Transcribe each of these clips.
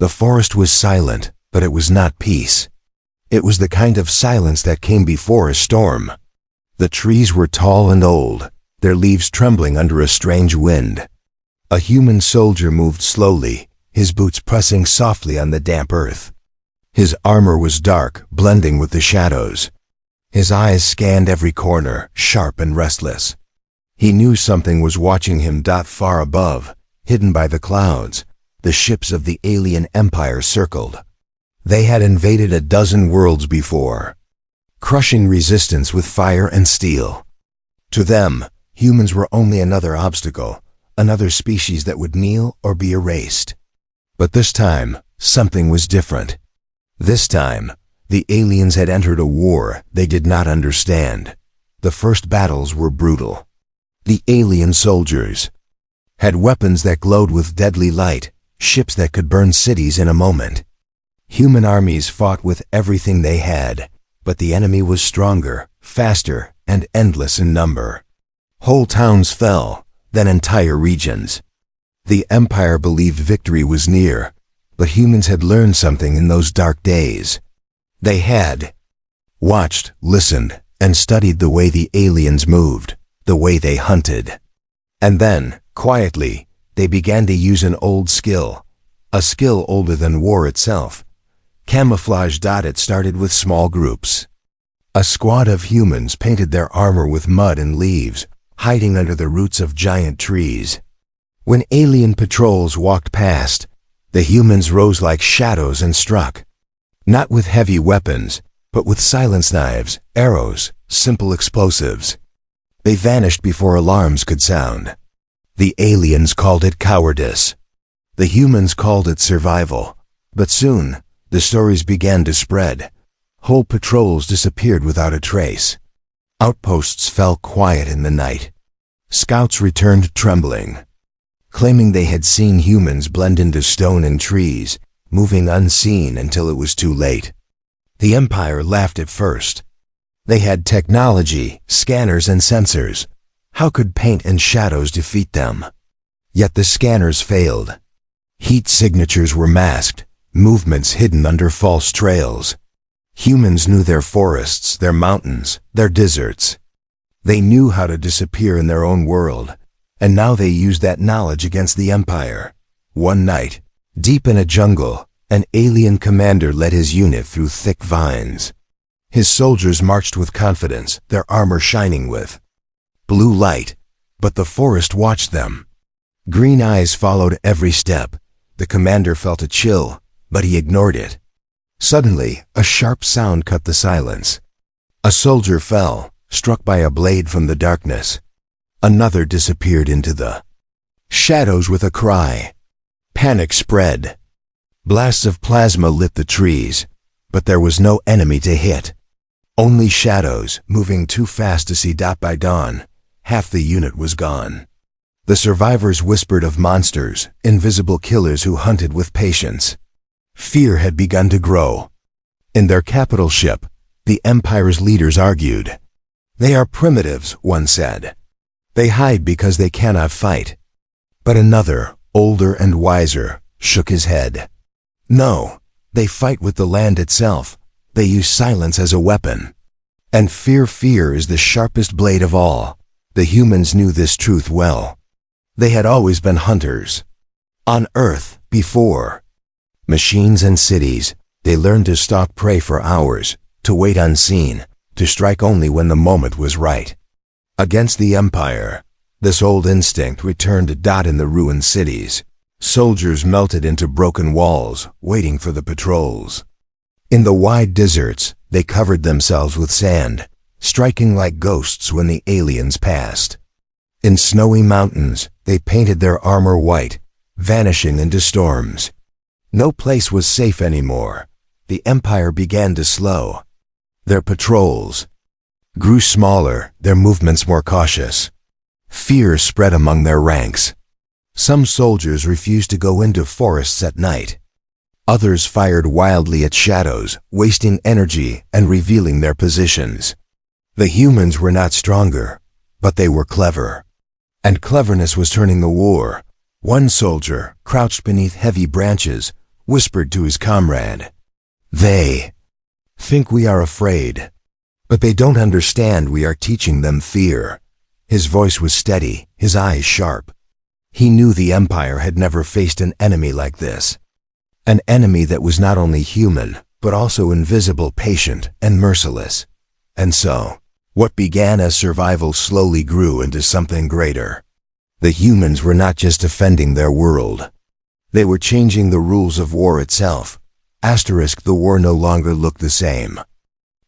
The forest was silent, but it was not peace. It was the kind of silence that came before a storm. The trees were tall and old, their leaves trembling under a strange wind. A human soldier moved slowly, his boots pressing softly on the damp earth. His armor was dark, blending with the shadows. His eyes scanned every corner, sharp and restless. He knew something was watching him. Far above, hidden by the clouds, the ships of the alien empire circled. They had invaded a dozen worlds before, crushing resistance with fire and steel. To them, humans were only another obstacle, another species that would kneel or be erased. But this time, something was different. This time, the aliens had entered a war they did not understand. The first battles were brutal. The alien soldiers had weapons that glowed with deadly light, ships that could burn cities in a moment. Human armies fought with everything they had, but the enemy was stronger, faster, and endless in number. Whole towns fell, then entire regions. The Empire believed victory was near, but humans had learned something in those dark days. They had watched, listened, and studied the way the aliens moved, the way they hunted. And then, quietly, they began to use an old skill, a skill older than war itself. Camouflage. It started with small groups. A squad of humans painted their armor with mud and leaves, hiding under the roots of giant trees. When alien patrols walked past, the humans rose like shadows and struck. Not with heavy weapons, but with silence knives, arrows, simple explosives. They vanished before alarms could sound. The aliens called it cowardice. The humans called it survival. But soon, the stories began to spread. Whole patrols disappeared without a trace. Outposts fell quiet in the night. Scouts returned trembling, claiming they had seen humans blend into stone and trees, moving unseen until it was too late. The Empire laughed at first. They had technology, scanners and sensors. How could paint and shadows defeat them? Yet the scanners failed. Heat signatures were masked, movements hidden under false trails. Humans knew their forests, their mountains, their deserts. They knew how to disappear in their own world, and now they used that knowledge against the Empire. One night, deep in a jungle, an alien commander led his unit through thick vines. His soldiers marched with confidence, their armor shining with blue light, but the forest watched them. Green eyes followed every step. The commander felt a chill, but he ignored it. Suddenly, a sharp sound cut the silence. A soldier fell, struck by a blade from the darkness. Another disappeared into the shadows with a cry. Panic spread. Blasts of plasma lit the trees, but there was no enemy to hit. Only shadows, moving too fast to see. By dawn, half the unit was gone. The survivors whispered of monsters, invisible killers who hunted with patience. Fear had begun to grow. In their capital ship, the Empire's leaders argued. They are primitives, one said. They hide because they cannot fight. But another, older and wiser, shook his head. No, they fight with the land itself. They use silence as a weapon. And fear is the sharpest blade of all. The humans knew this truth well. They had always been hunters. On Earth, before machines and cities, they learned to stalk prey for hours, to wait unseen, to strike only when the moment was right. Against the Empire, this old instinct returned. In the ruined cities, soldiers melted into broken walls, waiting for the patrols. In the wide deserts, they covered themselves with sand, striking like ghosts when the aliens passed. In snowy mountains, they painted their armor white, vanishing into storms. No place was safe anymore. The Empire began to slow. Their patrols grew smaller, their movements more cautious. Fear spread among their ranks. Some soldiers refused to go into forests at night. Others fired wildly at shadows, wasting energy and revealing their positions. The humans were not stronger, but they were clever. And cleverness was turning the war. One soldier, crouched beneath heavy branches, whispered to his comrade. They think we are afraid, but they don't understand we are teaching them fear. His voice was steady, his eyes sharp. He knew the Empire had never faced an enemy like this. An enemy that was not only human, but also invisible, patient, and merciless. And so, what began as survival slowly grew into something greater. The humans were not just defending their world. They were changing the rules of war itself. The war no longer looked the same.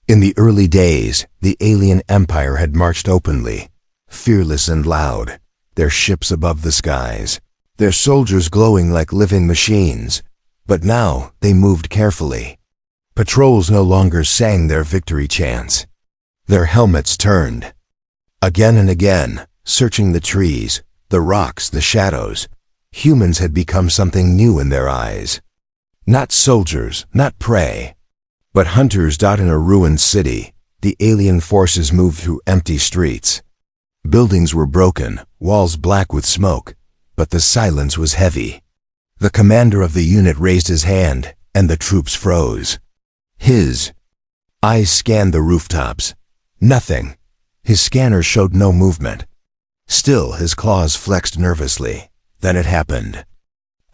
In the early days, the alien empire had marched openly, fearless and loud, their ships above the skies, their soldiers glowing like living machines. But now they moved carefully. Patrols no longer sang their victory chants. Their helmets turned. Again and again, searching the trees, the rocks, the shadows, humans had become something new in their eyes. Not soldiers, not prey, but hunters. In a ruined city, the alien forces moved through empty streets. Buildings were broken, walls black with smoke, but the silence was heavy. The commander of the unit raised his hand, and the troops froze. His eyes scanned the rooftops. Nothing. His scanner showed no movement. Still, his claws flexed nervously. Then it happened.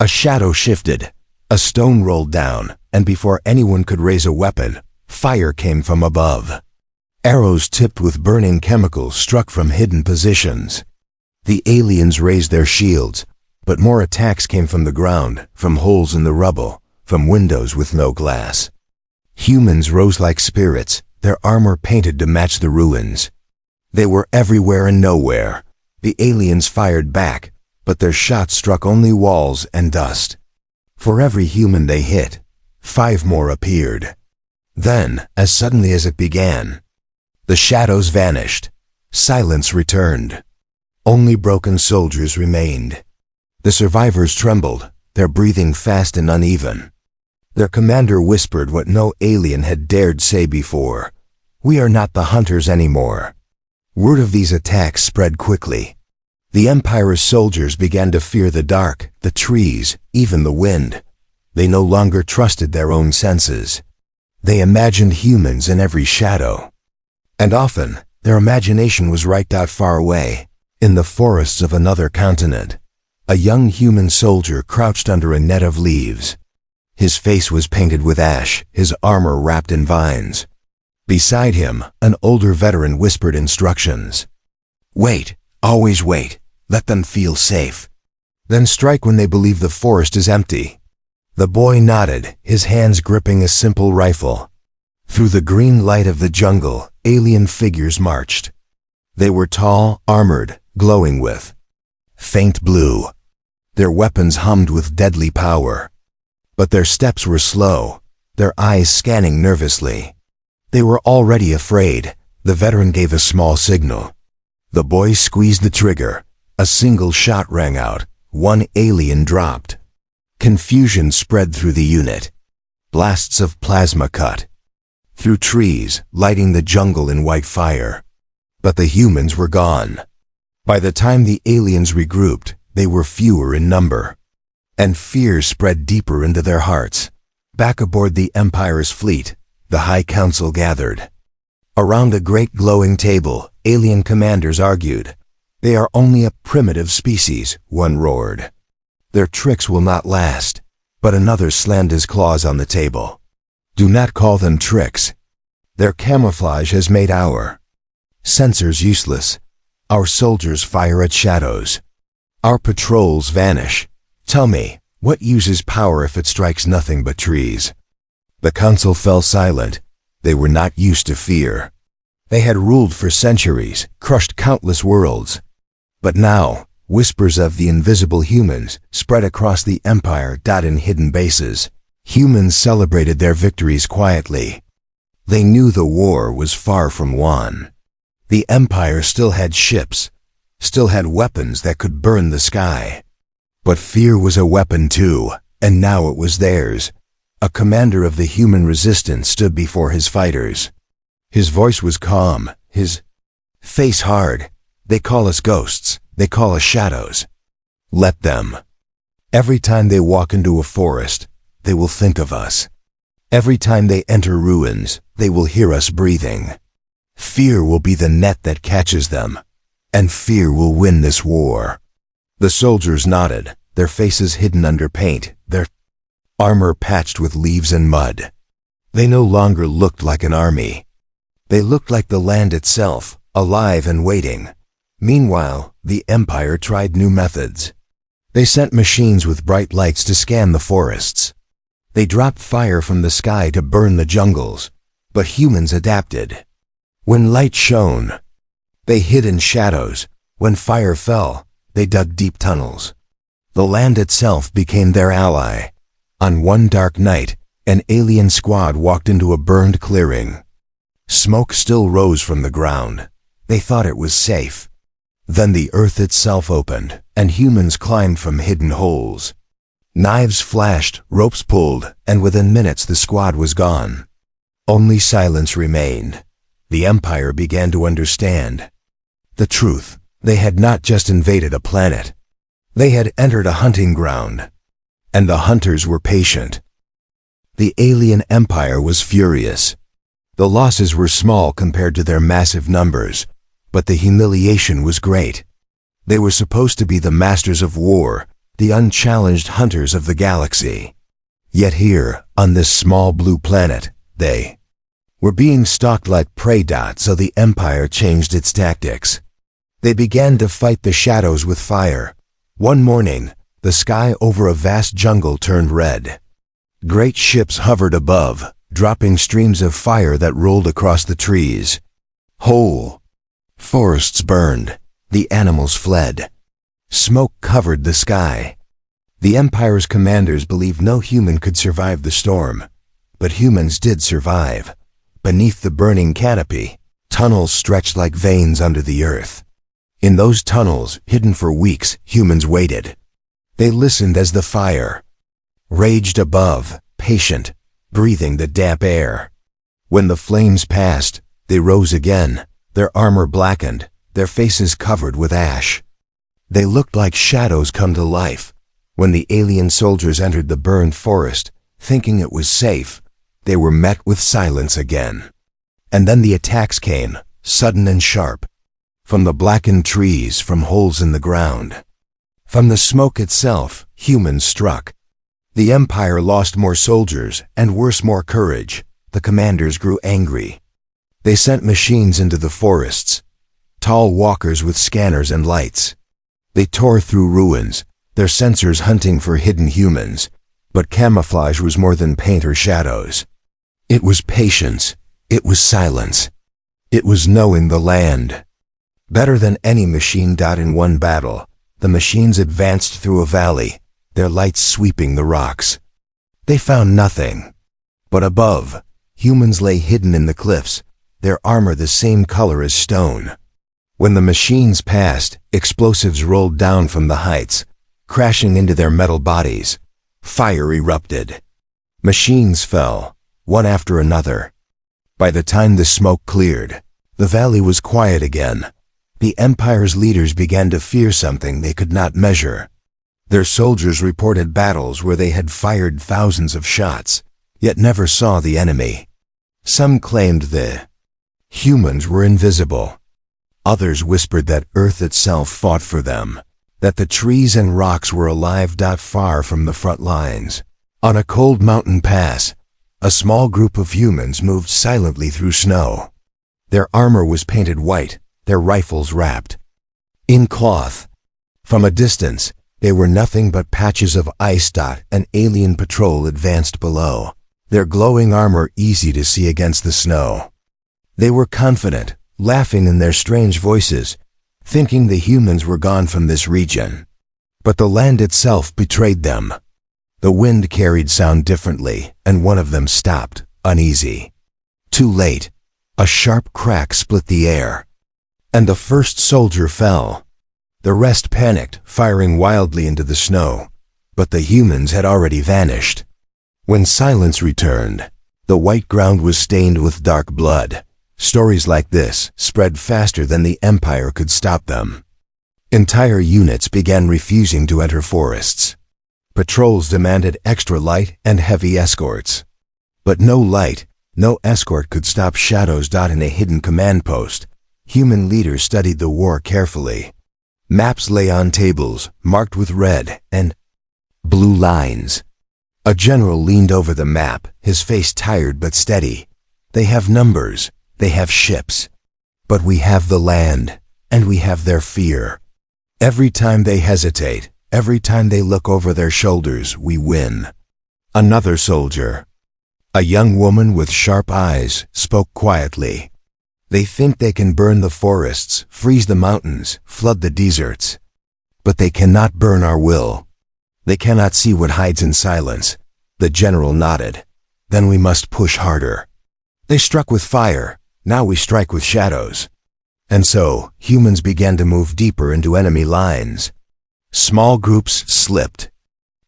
A shadow shifted. A stone rolled down, and before anyone could raise a weapon, fire came from above. Arrows tipped with burning chemicals struck from hidden positions. The aliens raised their shields, but more attacks came from the ground, from holes in the rubble, from windows with no glass. Humans rose like spirits, their armor painted to match the ruins. They were everywhere and nowhere. The aliens fired back, but their shots struck only walls and dust. For every human they hit, 5 more appeared. Then, as suddenly as it began, the shadows vanished. Silence returned. Only broken soldiers remained. The survivors trembled, their breathing fast and uneven. Their commander whispered what no alien had dared say before. "We are not the hunters anymore." Word of these attacks spread quickly. The Empire's soldiers began to fear the dark, the trees, even the wind. They no longer trusted their own senses. They imagined humans in every shadow. And often, their imagination was right out far away, in the forests of another continent. A young human soldier crouched under a net of leaves. His face was painted with ash, his armor wrapped in vines. Beside him, an older veteran whispered instructions. "Wait. Always wait. Let them feel safe. Then strike when they believe the forest is empty." The boy nodded, his hands gripping a simple rifle. Through the green light of the jungle, alien figures marched. They were tall, armored, glowing with faint blue. Their weapons hummed with deadly power. But their steps were slow, their eyes scanning nervously. They were already afraid. The veteran gave a small signal. The boy squeezed the trigger. A single shot rang out. One alien dropped. Confusion spread through the unit. Blasts of plasma cut through trees, lighting the jungle in white fire. But the humans were gone. By the time the aliens regrouped, they were fewer in number. And fear spread deeper into their hearts. Back aboard the Empire's fleet, the High Council gathered. Around a great glowing table, alien commanders argued. "They are only a primitive species," one roared. "Their tricks will not last." But another slammed his claws on the table. "Do not call them tricks. Their camouflage has made our sensors useless. Our soldiers fire at shadows. Our patrols vanish. Tell me, what uses power if it strikes nothing but trees?" The council fell silent. They were not used to fear. They had ruled for centuries, crushed countless worlds. But now, whispers of the invisible humans spread across the Empire. In hidden bases, humans celebrated their victories quietly. They knew the war was far from won. The Empire still had ships, still had weapons that could burn the sky. But fear was a weapon too, and now it was theirs. A commander of the human resistance stood before his fighters. His voice was calm, his face hard. "They call us ghosts, they call us shadows. Let them. Every time they walk into a forest, they will think of us. Every time they enter ruins, they will hear us breathing. Fear will be the net that catches them, and fear will win this war." The soldiers nodded, their faces hidden under paint, their armor patched with leaves and mud. They no longer looked like an army. They looked like the land itself, alive and waiting. Meanwhile, the Empire tried new methods. They sent machines with bright lights to scan the forests. They dropped fire from the sky to burn the jungles, but humans adapted. When light shone, they hid in shadows. When fire fell, they dug deep tunnels. The land itself became their ally. On one dark night, an alien squad walked into a burned clearing. Smoke still rose from the ground. They thought it was safe. Then the earth itself opened, and humans climbed from hidden holes. Knives flashed, ropes pulled, and within minutes the squad was gone. Only silence remained. The Empire began to understand the truth. They had not just invaded a planet. They had entered a hunting ground. And the hunters were patient. The alien empire was furious. The losses were small compared to their massive numbers, but the humiliation was great. They were supposed to be the masters of war, the unchallenged hunters of the galaxy. Yet here, on this small blue planet, they were being stalked like prey. So the Empire changed its tactics. They began to fight the shadows with fire. One morning, the sky over a vast jungle turned red. Great ships hovered above, dropping streams of fire that rolled across the trees. Whole forests burned. The animals fled. Smoke covered the sky. The Empire's commanders believed no human could survive the storm. But humans did survive. Beneath the burning canopy, tunnels stretched like veins under the earth. In those tunnels, hidden for weeks, humans waited. They listened as the fire raged above, patient, breathing the damp air. When the flames passed, they rose again, their armor blackened, their faces covered with ash. They looked like shadows come to life. When the alien soldiers entered the burned forest, thinking it was safe, they were met with silence again. And then the attacks came, sudden and sharp. From the blackened trees, from holes in the ground. From the smoke itself, humans struck. The Empire lost more soldiers, and worse, more courage. The commanders grew angry. They sent machines into the forests, tall walkers with scanners and lights. They tore through ruins, their sensors hunting for hidden humans. But camouflage was more than paint or shadows. It was patience. It was silence. It was knowing the land. Better than any machine. In one battle, the machines advanced through a valley, their lights sweeping the rocks. They found nothing. But above, humans lay hidden in the cliffs, their armor the same color as stone. When the machines passed, explosives rolled down from the heights, crashing into their metal bodies. Fire erupted. Machines fell, one after another. By the time the smoke cleared, the valley was quiet again. The Empire's leaders began to fear something they could not measure. Their soldiers reported battles where they had fired thousands of shots, yet never saw the enemy. Some claimed the humans were invisible. Others whispered that Earth itself fought for them, that the trees and rocks were alive. Far from the front lines, on a cold mountain pass, a small group of humans moved silently through snow. Their armor was painted white, their rifles wrapped in cloth. From a distance, they were nothing but patches of ice. An alien patrol advanced below, their glowing armor easy to see against the snow. They were confident, laughing in their strange voices, thinking the humans were gone from this region. But the land itself betrayed them. The wind carried sound differently, and one of them stopped, uneasy. Too late. A sharp crack split the air. And the first soldier fell. The rest panicked, firing wildly into the snow. But the humans had already vanished. When silence returned, the white ground was stained with dark blood. Stories like this spread faster than the Empire could stop them. Entire units began refusing to enter forests. Patrols demanded extra light and heavy escorts. But no light, no escort could stop shadows. In a hidden command post, human leaders studied the war carefully. Maps lay on tables, marked with red and blue lines. A general leaned over the map, his face tired but steady. They have numbers, they have ships. But we have the land, and we have their fear. Every time they hesitate, every time they look over their shoulders, we win. Another soldier, a young woman with sharp eyes, spoke quietly. They think they can burn the forests, freeze the mountains, flood the deserts. But they cannot burn our will. They cannot see what hides in silence. The general nodded. Then we must push harder. They struck with fire, now we strike with shadows. And so, humans began to move deeper into enemy lines. Small groups slipped.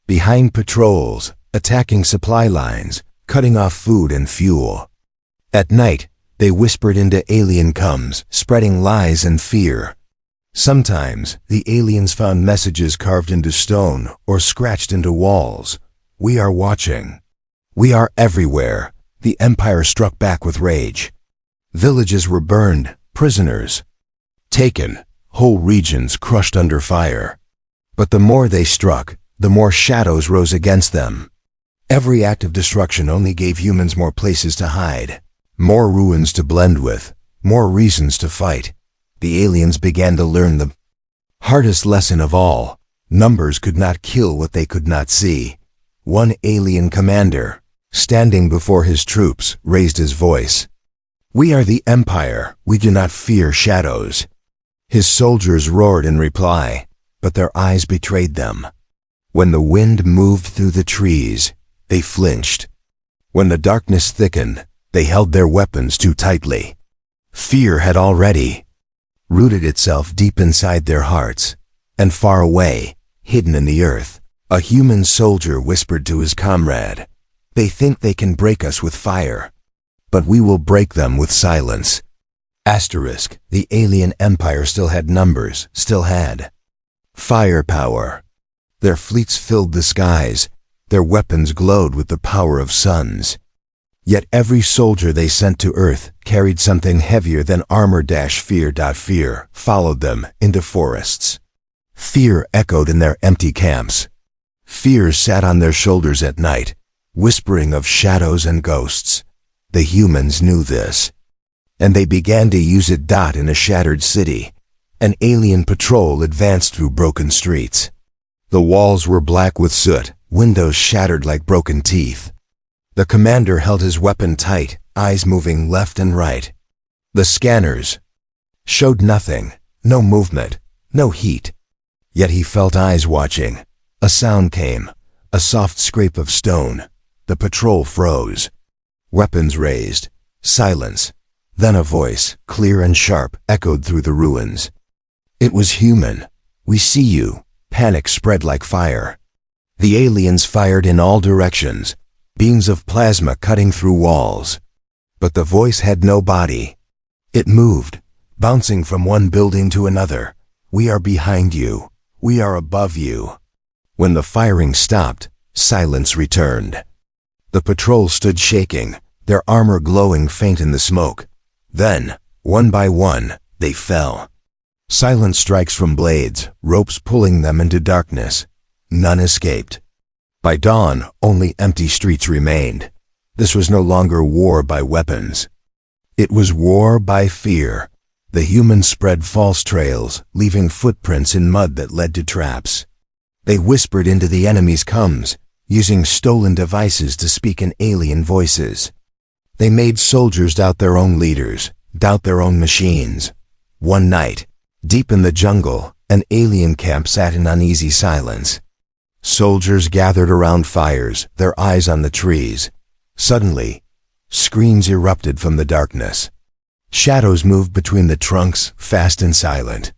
Behind patrols, attacking supply lines, cutting off food and fuel. At night, they whispered into alien coms, spreading lies and fear. Sometimes, the aliens found messages carved into stone or scratched into walls. We are watching. We are everywhere. The Empire struck back with rage. Villages were burned, prisoners taken, whole regions crushed under fire. But the more they struck, the more shadows rose against them. Every act of destruction only gave humans more places to hide, more ruins to blend with, more reasons to fight. The aliens began to learn the hardest lesson of all. Numbers could not kill what they could not see. One alien commander, standing before his troops, raised his voice. "We are the Empire. We do not fear shadows." His soldiers roared in reply, but their eyes betrayed them. When the wind moved through the trees, they flinched. When the darkness thickened, they held their weapons too tightly. Fear had already rooted itself deep inside their hearts, and far away, hidden in the earth, a human soldier whispered to his comrade, "They think they can break us with fire, but we will break them with silence." Asterisk, the alien empire still had numbers, still had firepower. Their fleets filled the skies, their weapons glowed with the power of suns. Yet every soldier they sent to Earth carried something heavier than armor. Fear followed them into forests. Fear echoed in their empty camps. Fear sat on their shoulders at night, whispering of shadows and ghosts. The humans knew this, and they began to use it. In a shattered city, an alien patrol advanced through broken streets. The walls were black with soot, windows shattered like broken teeth. The commander held his weapon tight, eyes moving left and right. The scanners showed nothing, no movement, no heat. Yet he felt eyes watching. A sound came, a soft scrape of stone. The patrol froze. Weapons raised. Silence. Then a voice, clear and sharp, echoed through the ruins. It was human. "We see you." Panic spread like fire. The aliens fired in all directions, beams of plasma cutting through walls. But the voice had no body. It moved, bouncing from one building to another. "We are behind you. We are above you." When the firing stopped, silence returned. The patrol stood shaking, their armor glowing faint in the smoke. Then, one by one, they fell. Silent strikes from blades, ropes pulling them into darkness. None escaped. By dawn, only empty streets remained. This was no longer war by weapons. It was war by fear. The humans spread false trails, leaving footprints in mud that led to traps. They whispered into the enemy's coms, using stolen devices to speak in alien voices. They made soldiers doubt their own leaders, doubt their own machines. One night, deep in the jungle, an alien camp sat in uneasy silence. Soldiers gathered around fires, their eyes on the trees. Suddenly, screams erupted from the darkness. Shadows moved between the trunks, fast and silent.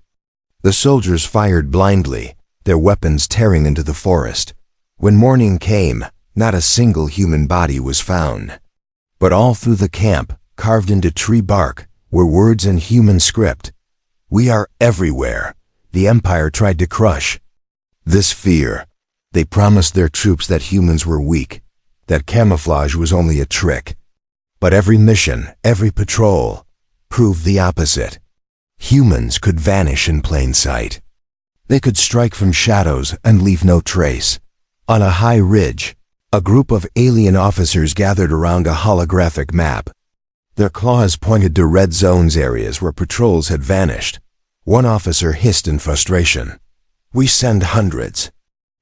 The soldiers fired blindly, their weapons tearing into the forest. When morning came, not a single human body was found. But all through the camp, carved into tree bark, were words in human script. "We are everywhere." The Empire tried to crush this fear. They promised their troops that humans were weak, that camouflage was only a trick. But every mission, every patrol, proved the opposite. Humans could vanish in plain sight. They could strike from shadows and leave no trace. On a high ridge, a group of alien officers gathered around a holographic map. Their claws pointed to red zones, areas where patrols had vanished. One officer hissed in frustration. "We send hundreds.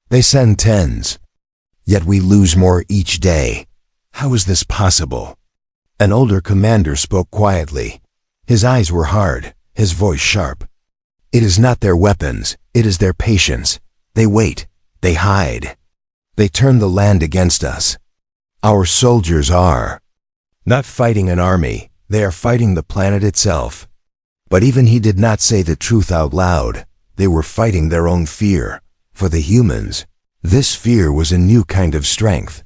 They send tens. Yet we lose more each day. How is this possible?" An older commander spoke quietly. His eyes were hard, his voice sharp. "It is not their weapons, it is their patience. They wait, they hide. They turn the land against us. Our soldiers are not fighting an army, they are fighting the planet itself." But even he did not say the truth out loud. They were fighting their own fear. For the humans, this fear was a new kind of strength.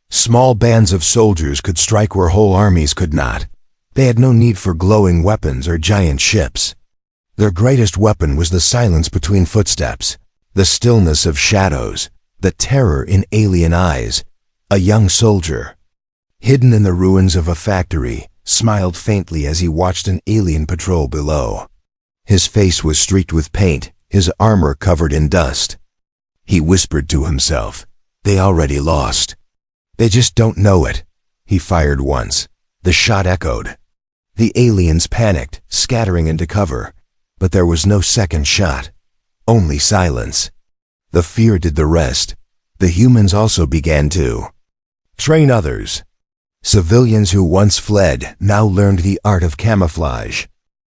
Small bands of soldiers could strike where whole armies could not. They had no need for glowing weapons or giant ships. Their greatest weapon was the silence between footsteps, the stillness of shadows, the terror in alien eyes. A young soldier, hidden in the ruins of a factory, smiled faintly as he watched an alien patrol below. His face was streaked with paint, his armor covered in dust. He whispered to himself, "They already lost. They just don't know it." He fired once. The shot echoed. The aliens panicked, scattering into cover. But there was no second shot. Only silence. The fear did the rest. The humans also began to train others. Civilians who once fled now learned the art of camouflage.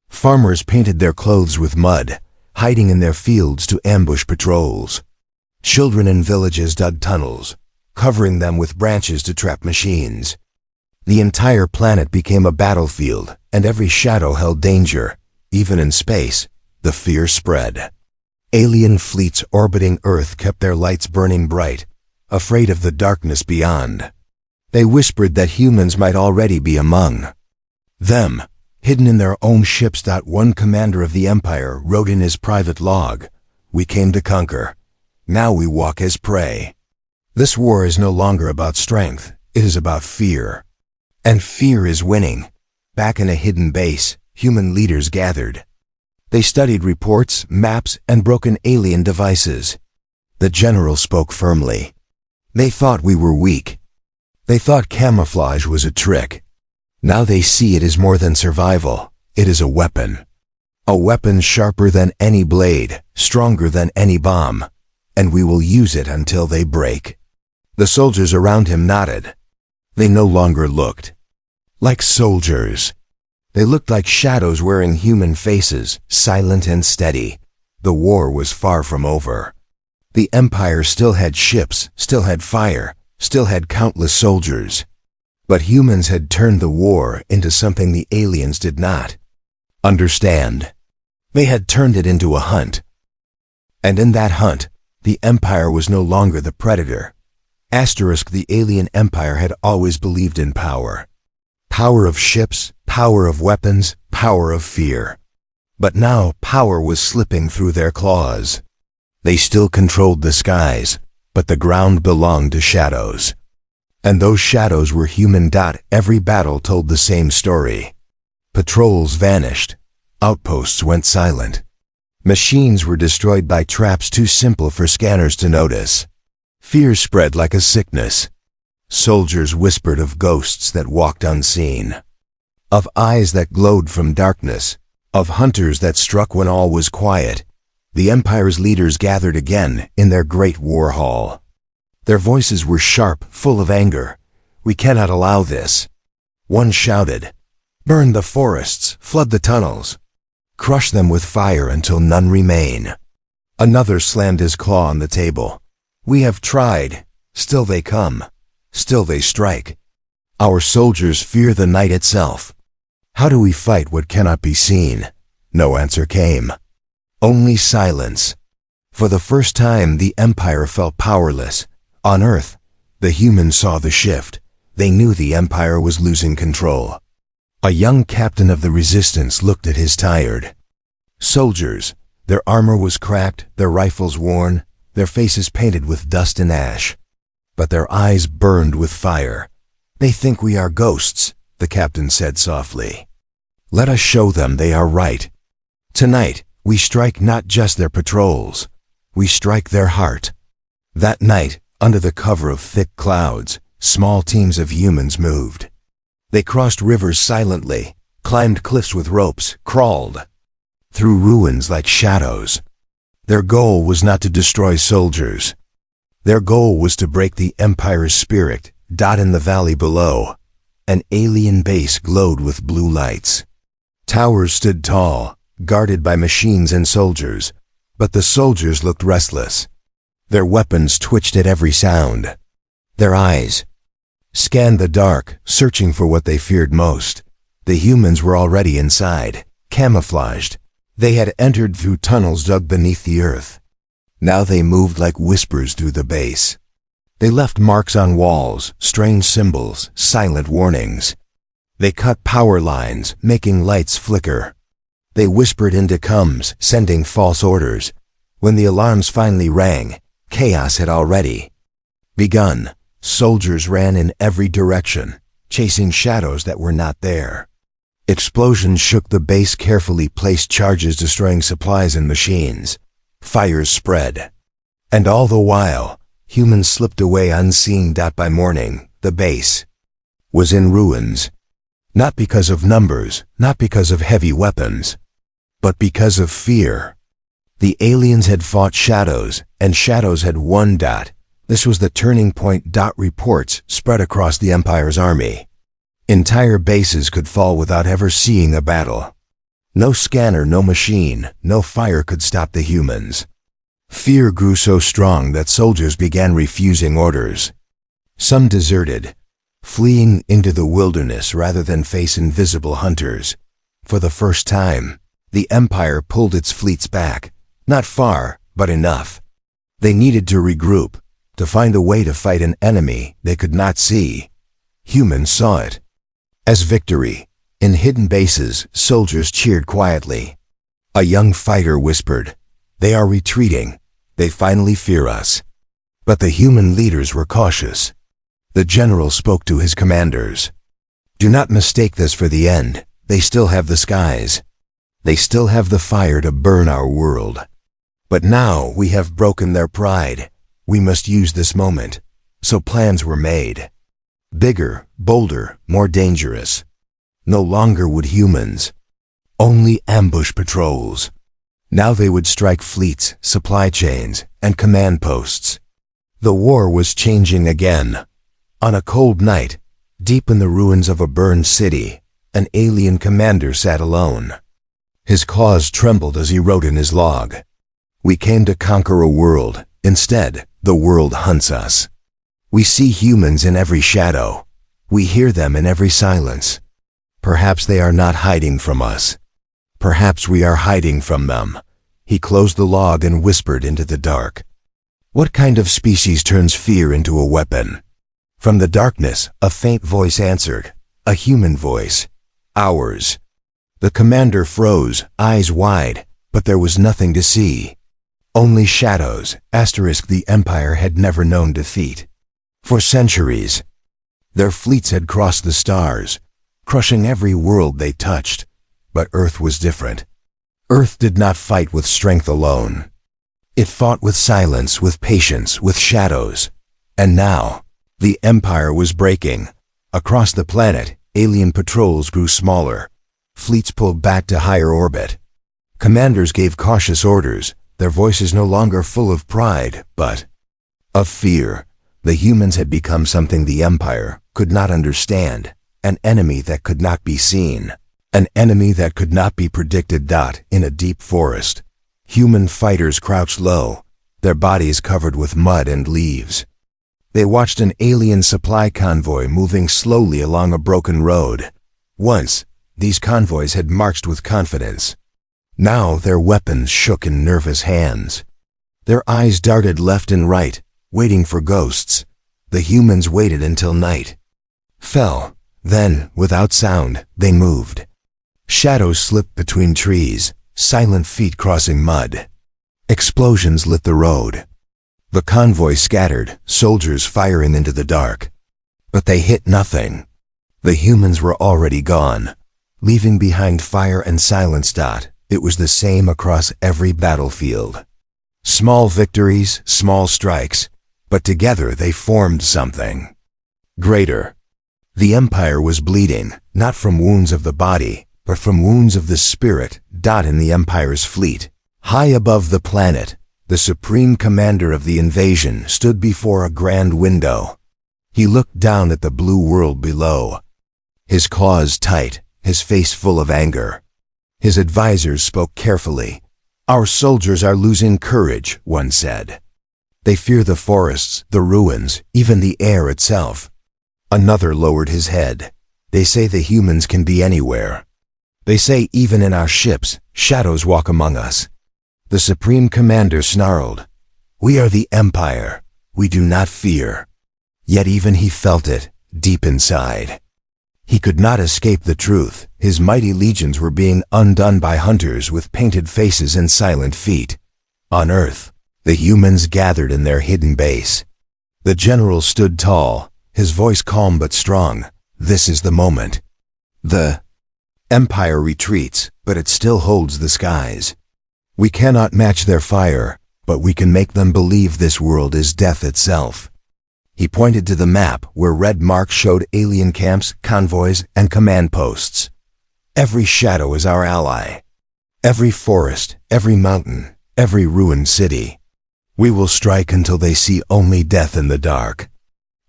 Farmers painted their clothes with mud, hiding in their fields to ambush patrols. Children in villages dug tunnels, covering them with branches to trap machines. The entire planet became a battlefield, and every shadow held danger. Even in space, the fear spread. Alien fleets orbiting Earth kept their lights burning bright, afraid of the darkness beyond. They whispered that humans might already be among them, hidden in their own ships. One commander of the Empire wrote in his private log, "We came to conquer. Now we walk as prey." This war is no longer about strength, it is about fear. And fear is winning. Back in a hidden base, human leaders gathered. They studied reports, maps, and broken alien devices. The general spoke firmly. "They thought we were weak. They thought camouflage was a trick. Now they see it is more than survival. It is a weapon. A weapon sharper than any blade, stronger than any bomb. And we will use it until they break." The soldiers around him nodded. They no longer looked like soldiers. They looked like shadows wearing human faces, silent and steady. The war was far from over. The Empire still had ships, still had fire, still had countless soldiers. But humans had turned the war into something the aliens did not understand. They had turned it into a hunt. And in that hunt, the Empire was no longer the predator. The alien empire had always believed in power. Power of ships, power of weapons, power of fear. But now power was slipping through their claws. They still controlled the skies, but the ground belonged to shadows. And those shadows were human. Every battle told the same story. Patrols vanished. Outposts went silent. Machines were destroyed by traps too simple for scanners to notice. Fear spread like a sickness. Soldiers whispered of ghosts that walked unseen, of eyes that glowed from darkness, of hunters that struck when all was quiet. The Empire's leaders gathered again in their great war hall. Their voices were sharp, full of anger. "We cannot allow this." One shouted, "Burn the forests, flood the tunnels. Crush them with fire until none remain." Another slammed his claw on the table. "We have tried. Still they come. Still they strike. Our soldiers fear the night itself. How do we fight what cannot be seen?" No answer came. Only silence. For the first time, the Empire felt powerless. On Earth, the humans saw the shift. They knew the Empire was losing control. A young captain of the Resistance looked at his tired soldiers. Their armor was cracked, their rifles worn, their faces painted with dust and ash. But their eyes burned with fire. "They think we are ghosts," the captain said softly. "Let us show them they are right. Tonight, we strike not just their patrols. We strike their heart." That night, under the cover of thick clouds, small teams of humans moved. They crossed rivers silently, climbed cliffs with ropes, crawled through ruins like shadows. Their goal was not to destroy soldiers. Their goal was to break the Empire's spirit. In the valley below, an alien base glowed with blue lights. Towers stood tall, guarded by machines and soldiers, but the soldiers looked restless. Their weapons twitched at every sound. Their eyes scanned the dark, searching for what they feared most. The humans were already inside, camouflaged. They had entered through tunnels dug beneath the earth. Now they moved like whispers through the base. They left marks on walls, strange symbols, silent warnings. They cut power lines, making lights flicker. They whispered into comms, sending false orders. When the alarms finally rang, chaos had already begun. Soldiers ran in every direction, chasing shadows that were not there. Explosions shook the base, carefully placed charges destroying supplies and machines. Fires spread. And all the while, humans slipped away unseen. By morning, the base was in ruins. Not because of numbers, not because of heavy weapons, but because of fear. The aliens had fought shadows, and shadows had won. This was the turning point. Reports spread across the Empire's army. Entire bases could fall without ever seeing a battle. No scanner, no machine, no fire could stop the humans. Fear grew so strong that soldiers began refusing orders. Some deserted, fleeing into the wilderness rather than face invisible hunters. For the first time, the Empire pulled its fleets back, not far, but enough. They needed to regroup, to find a way to fight an enemy they could not see. Humans saw it as victory. In hidden bases, soldiers cheered quietly. A young fighter whispered, "They are retreating. They finally fear us." But the human leaders were cautious. The general spoke to his commanders. "Do not mistake this for the end. They still have the skies. They still have the fire to burn our world. But now we have broken their pride. We must use this moment." So plans were made. Bigger, bolder, more dangerous. No longer would humans. Only ambush patrols. Now they would strike fleets, supply chains, and command posts. The war was changing again. On a cold night, deep in the ruins of a burned city, an alien commander sat alone. His claws trembled as he wrote in his log, "We came to conquer a world. Instead, the world hunts us. We see humans in every shadow. We hear them in every silence. Perhaps they are not hiding from us. Perhaps we are hiding from them." He closed the log and whispered into the dark. "What kind of species turns fear into a weapon?" From the darkness, a faint voice answered, a human voice. "Ours." The commander froze, eyes wide, but there was nothing to see. Only shadows. The Empire had never known defeat. For centuries, their fleets had crossed the stars, crushing every world they touched. But Earth was different. Earth did not fight with strength alone. It fought with silence, with patience, with shadows. And now, the Empire was breaking. Across the planet, alien patrols grew smaller. Fleets pulled back to higher orbit. Commanders gave cautious orders, their voices no longer full of pride, but of fear. The humans had become something the Empire could not understand, an enemy that could not be seen, an enemy that could not be predicted. In a deep forest, human fighters crouched low, their bodies covered with mud and leaves. They watched an alien supply convoy moving slowly along a broken road. Once, these convoys had marched with confidence. Now their weapons shook in nervous hands. Their eyes darted left and right, waiting for ghosts. The humans waited until night fell. Then, without sound, they moved. Shadows slipped between trees, silent feet crossing mud. Explosions lit the road. The convoy scattered, soldiers firing into the dark. But they hit nothing. The humans were already gone, leaving behind fire and silence. It was the same across every battlefield. Small victories, small strikes, but together they formed something greater. The Empire was bleeding, not from wounds of the body, but from wounds of the spirit. In the Empire's fleet, high above the planet, the supreme commander of the invasion stood before a grand window. He looked down at the blue world below, his claws tight, his face full of anger. His advisors spoke carefully. "Our soldiers are losing courage," one said. "They fear the forests, the ruins, even the air itself." Another lowered his head. "They say the humans can be anywhere. They say even in our ships, shadows walk among us." The Supreme Commander snarled, "We are the Empire. We do not fear." Yet even he felt it, deep inside. He could not escape the truth. His mighty legions were being undone by hunters with painted faces and silent feet. On Earth, the humans gathered in their hidden base. The general stood tall, his voice calm but strong. "This is the moment. The Empire retreats, but it still holds the skies. We cannot match their fire, but we can make them believe this world is death itself." He pointed to the map where red marks showed alien camps, convoys, and command posts. "Every shadow is our ally. Every forest, every mountain, every ruined city. We will strike until they see only death in the dark.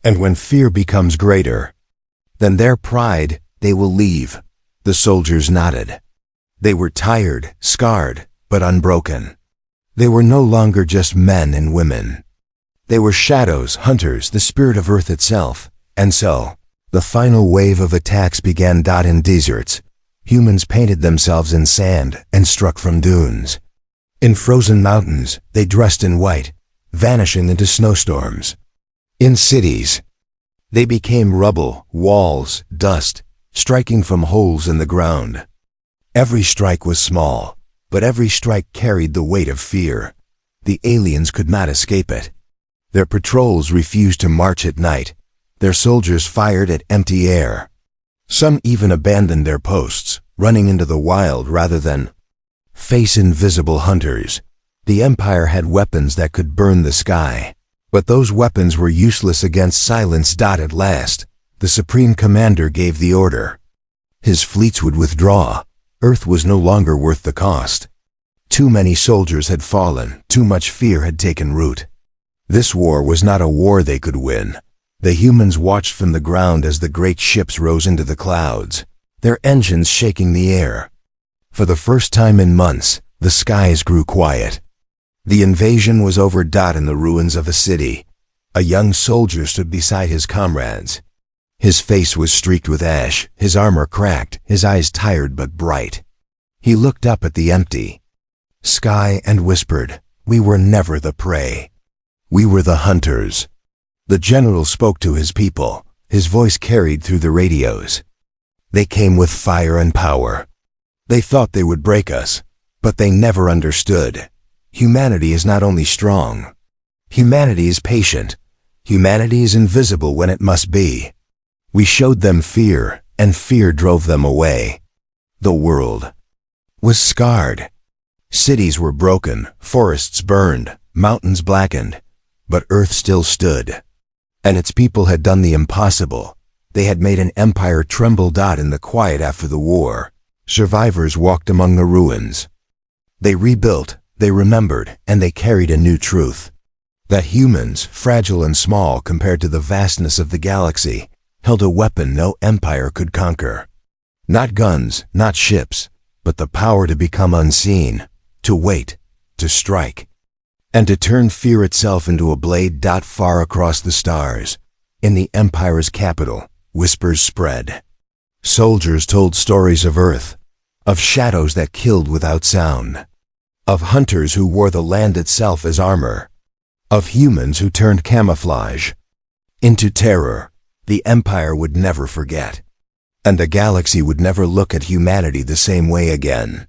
And when fear becomes greater, then their pride, they will leave." The soldiers nodded. They were tired, scarred, but unbroken. They were no longer just men and women. They were shadows, hunters, the spirit of Earth itself. And so, the final wave of attacks began. In deserts, humans painted themselves in sand and struck from dunes. In frozen mountains, they dressed in white, vanishing into snowstorms. In cities, they became rubble, walls, dust, striking from holes in the ground. Every strike was small, but every strike carried the weight of fear. The aliens could not escape it. Their patrols refused to march at night. Their soldiers fired at empty air. Some even abandoned their posts, running into the wild rather than face invisible hunters. The Empire had weapons that could burn the sky, but those weapons were useless against silence. At last, the Supreme Commander gave the order. His fleets would withdraw. Earth was no longer worth the cost. Too many soldiers had fallen, too much fear had taken root. This war was not a war they could win. The humans watched from the ground as the great ships rose into the clouds, their engines shaking the air. For the first time in months, the skies grew quiet. The invasion was over. In the ruins of a city, a young soldier stood beside his comrades. His face was streaked with ash, his armor cracked, his eyes tired but bright. He looked up at the empty sky and whispered, "We were never the prey. We were the hunters." The general spoke to his people, his voice carried through the radios. "They came with fire and power. They thought they would break us, but they never understood. Humanity is not only strong. Humanity is patient. Humanity is invisible when it must be. We showed them fear, and fear drove them away." The world was scarred. Cities were broken, forests burned, mountains blackened, but Earth still stood. And its people had done the impossible. They had made an empire tremble. In the quiet after the war, survivors walked among the ruins. They rebuilt, they remembered, and they carried a new truth. That humans, fragile and small compared to the vastness of the galaxy, held a weapon no empire could conquer. Not guns, not ships, but the power to become unseen, to wait, to strike, and to turn fear itself into a blade. Far across the stars, in the Empire's capital, whispers spread. Soldiers told stories of Earth, of shadows that killed without sound, of hunters who wore the land itself as armor, of humans who turned camouflage into terror. The Empire would never forget, and the galaxy would never look at humanity the same way again.